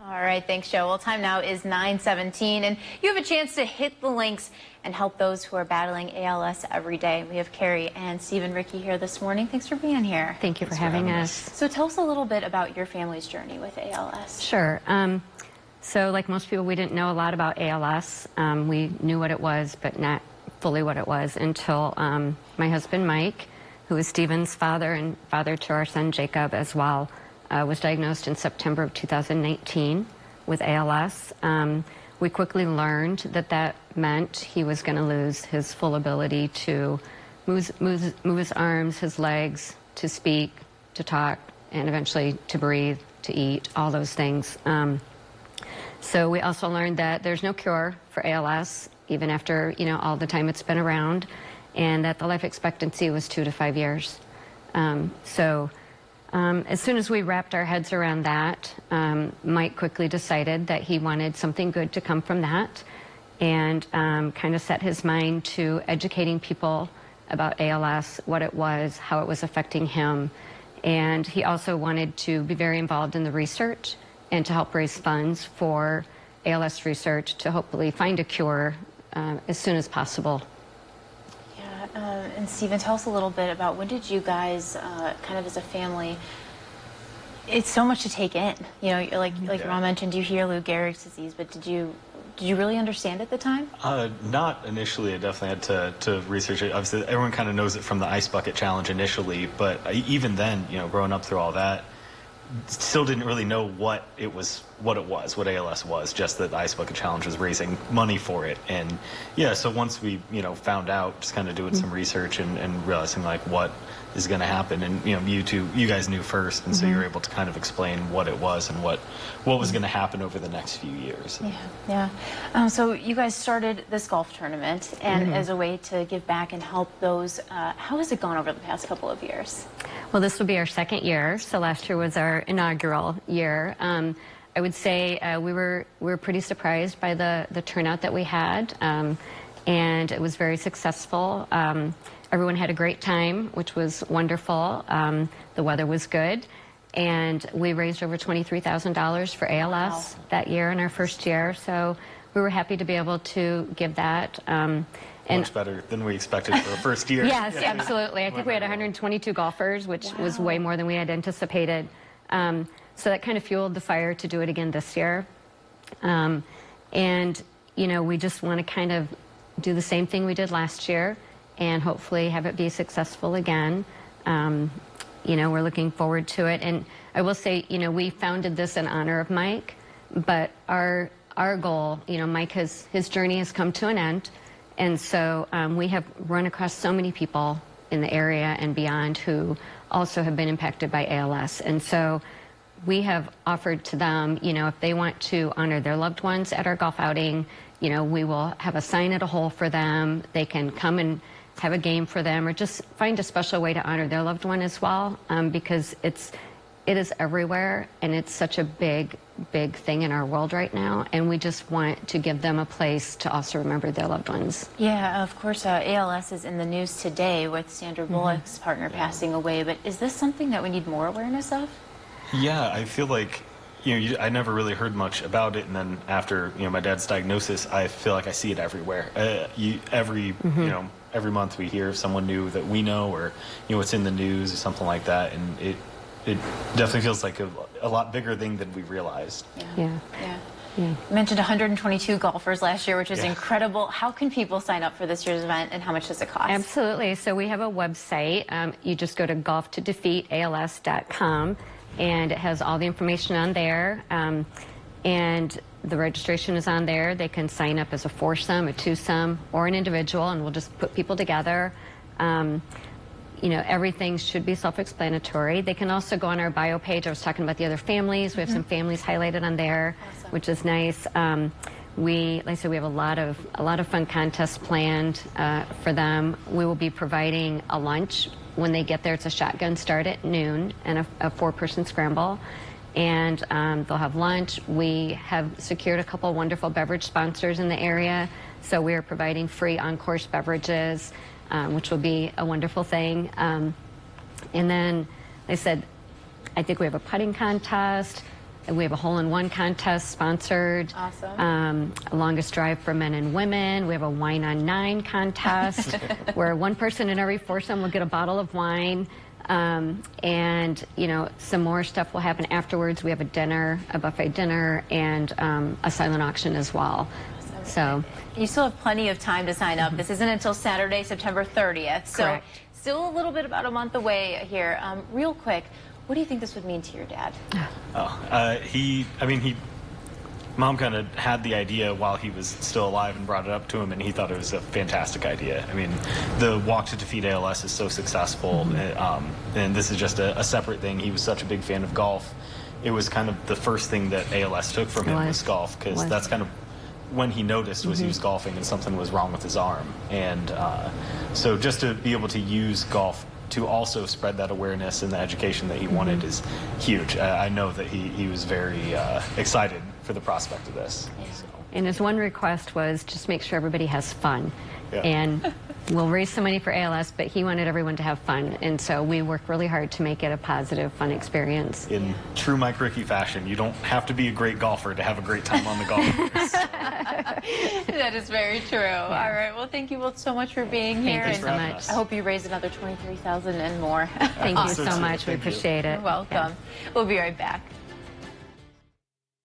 All right, thanks, Joe. Well, time now is 9:17, and you have a chance to hit the links and help those who are battling ALS every day. We have Carrie and Stephen Ricky here this morning. Thanks for being here. Thank you for having us. So tell us a little bit about your family's journey with ALS. Sure. So like most people, we didn't know a lot about ALS. We knew what it was, but not fully what it was until my husband, Mike, who is Stephen's father and father to our son, Jacob, as well, was diagnosed in September of 2019 with ALS. We quickly learned that that meant he was going to lose his full ability to move his arms, his legs, to speak, to talk, and eventually to breathe, to eat, all those things. So we also learned that there's no cure for ALS, even after, all the time it's been around, and that the life expectancy was 2 to 5 years. As soon as we wrapped our heads around that, Mike quickly decided that he wanted something good to come from that, and kind of set his mind to educating people about ALS, what it was, how it was affecting him. And he also wanted to be very involved in the research and to help raise funds for ALS research to hopefully find a cure as soon as possible. And Stephen, tell us a little bit about when did you guys, kind of as a family, it's so much to take in. Like Ron mentioned, you hear Lou Gehrig's disease, but did you really understand at the time? Not initially. I definitely had to research it. Obviously, everyone kind of knows it from the Ice Bucket Challenge initially, but even then, growing up through all that, still didn't really know what ALS was, just that the Ice Bucket Challenge was raising money for it. And yeah, so once we, found out, just kind of doing some research and realizing like what is going to happen. And, you guys knew first. And so you were able to kind of explain what it was and what was going to happen over the next few years. Yeah. So you guys started this golf tournament and as a way to give back and help those. How has it gone over the past couple of years? Well, this will be our second year. So last year was our inaugural year. I would say we were pretty surprised by the turnout that we had, and it was very successful. Everyone had a great time, which was wonderful. The weather was good, and we raised over $23,000 for ALS that year in our first year. So we were happy to be able to give that. Much better than we expected for the first year. Yes, absolutely. I think we had 122 golfers, which was way more than we had anticipated. So that kind of fueled the fire to do it again this year. And, we just want to kind of do the same thing we did last year and hopefully have it be successful again. We're looking forward to it. And I will say, we founded this in honor of Mike, but our goal, Mike his journey has come to an end. And so we have run across so many people in the area and beyond who also have been impacted by ALS. And so we have offered to them, if they want to honor their loved ones at our golf outing, we will have a sign at a hole for them. They can come and have a game for them or just find a special way to honor their loved one as well, because it is everywhere and it's such a big thing in our world right now, and we just want to give them a place to also remember their loved ones. Yeah, of course, ALS is in the news today with Sandra Bullock's partner passing away, but is this something that we need more awareness of? Yeah, I feel like, I never really heard much about it, and then after, my dad's diagnosis, I feel like I see it everywhere. Every month we hear of someone new that we know, or, it's in the news or something like that, and it definitely feels like a lot bigger thing than we realized. Yeah. You mentioned 122 golfers last year, which is incredible. How can people sign up for this year's event, and how much does it cost? Absolutely. So we have a website. You just go to golftodefeatals.com, and it has all the information on there. And the registration is on there. They can sign up as a foursome, a twosome, or an individual, and we'll just put people together. Everything should be self-explanatory. They can also go on our bio page. I was talking about the other families. We have some families highlighted on there, which is nice. Like I said, we have a lot of fun contests planned for them. We will be providing a lunch when they get there. It's a shotgun start at noon and a four-person scramble. And they'll have lunch. We have secured a couple wonderful beverage sponsors in the area. So we are providing free on-course beverages, which will be a wonderful thing. And then, like I said, I think we have a putting contest. We have a hole-in-one contest sponsored. Awesome. Longest drive for men and women. We have a wine on 9 contest where one person in every foursome will get a bottle of wine. And, you know, some more stuff will happen afterwards. We have a dinner, a buffet dinner, and a silent auction as well. So you still have plenty of time to sign up. This isn't until Saturday, September 30th. So Correct. still a little bit about a month away here. Real quick, what do you think this would mean to your dad? Mom kind of had the idea while he was still alive and brought it up to him, and he thought it was a fantastic idea. I mean, the Walk to Defeat ALS is so successful, and this is just a separate thing. He was such a big fan of golf. It was kind of the first thing that ALS took from him was golf, because that's kind of when he noticed was he was golfing and something was wrong with his arm. And so just to be able to use golf to also spread that awareness and the education that he wanted is huge. I know that he was very excited for the prospect of this. So. And his one request was just make sure everybody has fun. Yeah. And we'll raise some money for ALS, but he wanted everyone to have fun. And so we worked really hard to make it a positive, fun experience. In true Mike Rickey fashion, you don't have to be a great golfer to have a great time on the golf course. That is very true. All right. Well, thank you both so much for being here. Thank you so having much. us. I hope you raise another 23,000 and more. Thank you So so much. We thank you. appreciate it. You're welcome. We'll be right back.